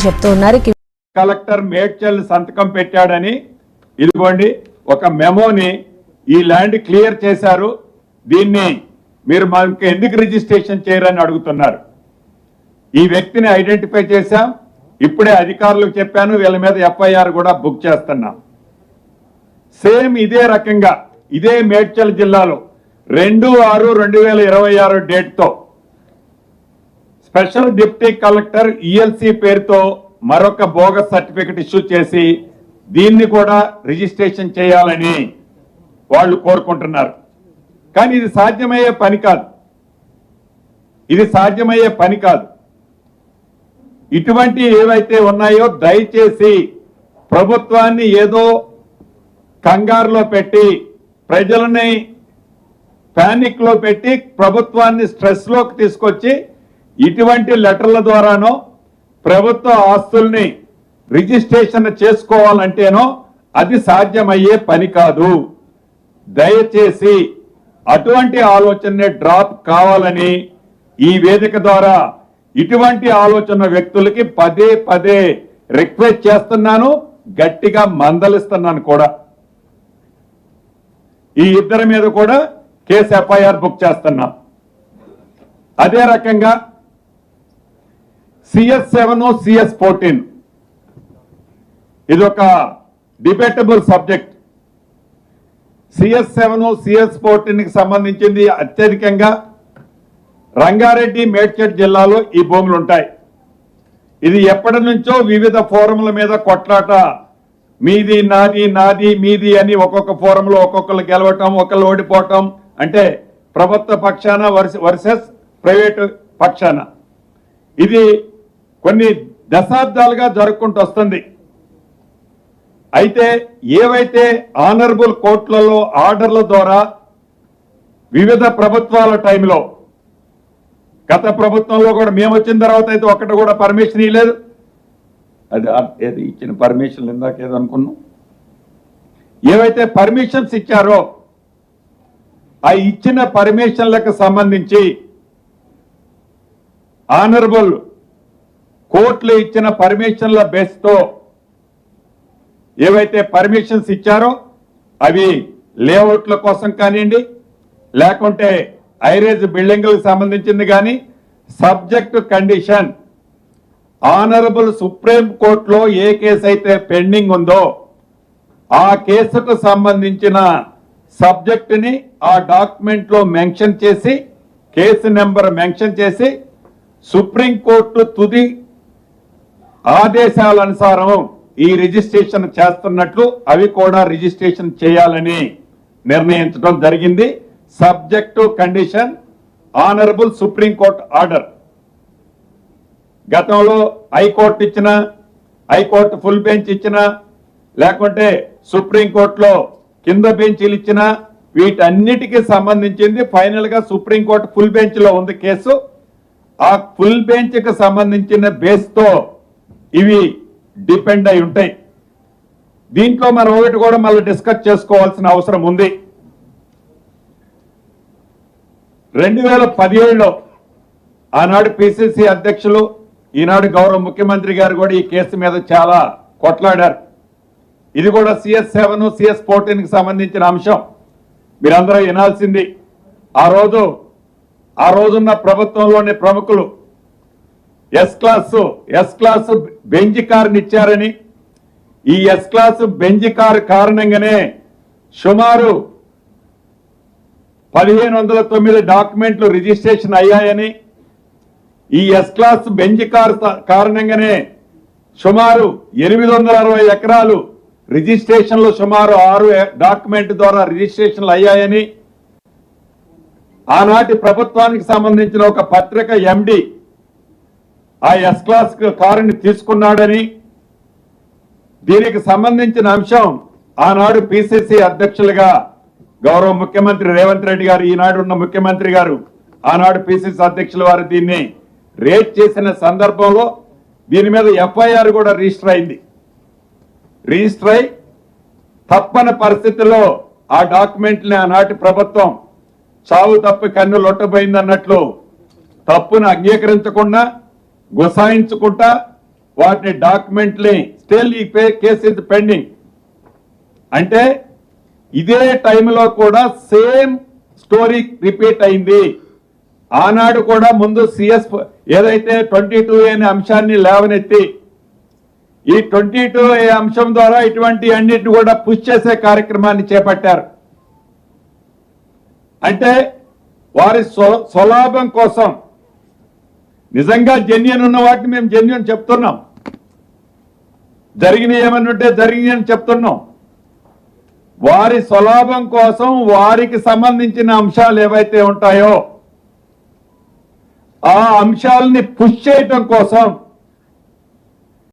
చెప్తూ ఉన్నారు. కలెక్టర్ మేడ్చల్ సంతకం పెట్టాడని ఇదిగోండి ఒక మెమోని ఈ ల్యాండ్ క్లియర్ చేశారు. దీన్ని మీరు మనకి ఎందుకు రిజిస్ట్రేషన్ చేయరని అడుగుతున్నారు. ఈ వ్యక్తిని ఐడెంటిఫై చేశాం. ఇప్పుడే అధికారులకు చెప్పాను, వీళ్ళ మీద ఎఫ్ఐఆర్ కూడా బుక్ చేస్తున్నాం. సేమ్ ఇదే రకంగా ఇదే మేడ్చల్ జిల్లాలో 2/6/2026 డేట్తో స్పెషల్ డిప్యూటీ కలెక్టర్ ఈఎల్సీ పేరుతో మరొక బోగస్ సర్టిఫికెట్ ఇష్యూ చేసి దీన్ని కూడా రిజిస్ట్రేషన్ చేయాలని వాళ్ళు కోరుకుంటున్నారు. కానీ ఇది సాధ్యమయ్యే పని కాదు. ఇటువంటి ఏవైతే ఉన్నాయో దయచేసి ప్రభుత్వాన్ని ఏదో కంగారులో పెట్టి ప్రజలని పానిక్ లో పెట్టి ప్రభుత్వాన్ని స్ట్రెస్ లోకి తీసుకొచ్చి ఇటువంటి లెటర్ల ద్వారానో ప్రభుత్వ ఆస్తుల్ని రిజిస్ట్రేషన్ చేసుకోవాలంటేనో అది సాధ్యమయ్యే పని కాదు. దయచేసి అటువంటి ఆలోచనని డ్రాప్ కావాలని ఈ వేదిక ద్వారా ఇటువంటి ఆలోచన వ్యక్తులకి పదే పదే రిక్వెస్ట్ చేస్తున్నాను, గట్టిగా మందలిస్తున్నాను కూడా. ఈ ఇద్దరి మీద కూడా కేసు ఎఫ్ఐఆర్ బుక్ చేస్తున్నాం. అదే రకంగా CS7 CS14 ఇదొక డిబేటబుల్ సబ్జెక్ట్. CS7 CS14 కి సంబంధించింది అత్యధికంగా రంగారెడ్డి మేడ్చల్ జిల్లాలో ఈ భూములు ఉంటాయి. ఇది ఎప్పటి నుంచో వివిధ ఫోరంల మీద కొట్లాట, మీది నాది నాది మీది అని ఒక్కొక్క ఫోరంలో ఒక్కొక్కరు గెలవటం, ఒకళ్ళు ఓడిపోవటం, అంటే ప్రభుత్వ పక్షాన వర్సెస్ ప్రైవేటు పక్షాన. ఇది కొన్ని దశాబ్దాలుగా జరుపుకుంటూ వస్తుంది. అయితే ఏవైతే ఆనరబుల్ కోర్టులలో ఆర్డర్ల ద్వారా వివిధ ప్రభుత్వాల టైంలో, గత ప్రభుత్వంలో కూడా మేము వచ్చిన తర్వాత అయితే ఒక్కటి కూడా పర్మిషన్ ఇవ్వలేదు. అది ఏది ఇచ్చిన పర్మిషన్ ఇందాక ఏదో అనుకున్నాం. ఏవైతే పర్మిషన్స్ ఇచ్చారో ఆ ఇచ్చిన పర్మిషన్లకు సంబంధించి ఆనరబుల్ కోర్టులు ఇచ్చిన పర్మిషన్ల బేస్తో ఏవైతే పర్మిషన్స్ ఇచ్చారో అవి లేఅవుట్ల కోసం కానివ్వండి, లేకుంటే ఐరేజ్ బిల్డింగ్లకు సంబంధించింది కానీ, సబ్జెక్ట్ కండిషన్ ఆనరబుల్ సుప్రీం కోర్టులో ఏ కేసు అయితే పెండింగ్ ఉందో ఆ కేసుకు సంబంధించిన సబ్జెక్టుని ఆ డాక్యుమెంట్ లో మెన్షన్ చేసి, కేసు నెంబర్ మెన్షన్ చేసి, సుప్రీంకోర్టు తుది ఆదేశాల అనుసారం ఈ రిజిస్ట్రేషన్ చేస్తున్నట్లు అవి కూడా రిజిస్ట్రేషన్ చేయాలని నిర్ణయించడం జరిగింది. Subject condition honourable supreme court order. గతంలో హైకోర్టు ఇచ్చిన, హైకోర్టు ఫుల్ బెంచ్ ఇచ్చిన, లేకుంటే సుప్రీంకోర్టులో కింద బెంచీలు ఇచ్చిన, వీటన్నిటికీ సంబంధించింది ఫైనల్ గా సుప్రీంకోర్టు ఫుల్ బెంచ్ లో ఉంది కేసు. ఆ ఫుల్ బెంచ్ కి సంబంధించిన బేస్ తో ఇవి డిపెండ్ అయి ఉంటాయి. దీంట్లో మనం ఒకటి కూడా మళ్ళీ డిస్కస్ చేసుకోవాల్సిన అవసరం ఉంది. 2017లో ఆనాడు పిసిసి అధ్యక్షులు, ఈనాడు గౌరవ ముఖ్యమంత్రి గారు కూడా ఈ కేసు మీద చాలా కొట్లాడారు. ఇది కూడా CS7 CS14 కి సంబంధించిన అంశం. మీరందరూ వినాల్సింది. ఆ రోజున్న ప్రభుత్వంలోని ప్రముఖులు ఎస్ క్లాస్ బెంజ్ కారుని ఇచ్చారని, ఈ ఎస్ క్లాస్ బెంజ్ కారు కారణంగానే సుమారు 1509 డాక్యుమెంట్లు రిజిస్ట్రేషన్ అయ్యాయని, ఈ ఎస్ క్లాస్ బెంజ్ కారు కారణంగానే సుమారు 860 ఎకరాలు రిజిస్ట్రేషన్లు సుమారు 6 డాక్యుమెంట్ ద్వారా రిజిస్ట్రేషన్లు అయ్యాయని, ఆనాటి ప్రభుత్వానికి సంబంధించిన ఒక పత్రిక ఎండి ఆ ఎస్ క్లాస్ కారుని తీసుకున్నాడని, దీనికి సంబంధించిన అంశం ఆనాడు పిసిసి అధ్యక్షులుగా గౌరవ ముఖ్యమంత్రి రేవంత్ రెడ్డి గారు, ఈనాడు ఉన్న ముఖ్యమంత్రి గారు, ఆనాడు పిసిసి అధ్యక్షుల వారు దీన్ని రేట్ చేసిన సందర్భంలో దీని మీద ఎఫ్ఐఆర్ కూడా రిజిస్టర్ అయింది. రిజిస్టర్ అయి తప్పని పరిస్థితుల్లో ఆ డాక్యుమెంట్ని ఆనాటి ప్రభుత్వం చావు తప్పి కన్ను లొట్టబోయిందన్నట్లు తప్పును అంగీకరించకుండా గుసాయించుకుంటా వాటిని డాక్యుమెంట్లీ స్టిల్ ఈ కేసు ఇస్ పెండింగ్. అంటే ఇదే టైంలో కూడా సేమ్ స్టోరీ రిపీట్ అయింది. ఆనాడు కూడా ముందు సిఎస్ ఏదైతే 22A అనే అంశాన్ని లేవనెత్తి ఈ 22A అంశం ద్వారా ఇటువంటి అన్నిటిని కూడా పుష్ చేసే కార్యక్రమాన్ని చేపట్టారు. అంటే వారి స్వలాభం కోసం నిజంగా జెన్యూన్ ఉన్న వాటిని మేము జెన్యూన్ చెప్తున్నాం, జరిగినవి ఏమని ఉంటే జరిగినాయి అని చెప్తున్నాం. వారి స్వలాభం కోసం వారికి సంబంధించిన అంశాలు ఏవైతే ఉంటాయో ఆ అంశాలని పుష్ చేయటం కోసం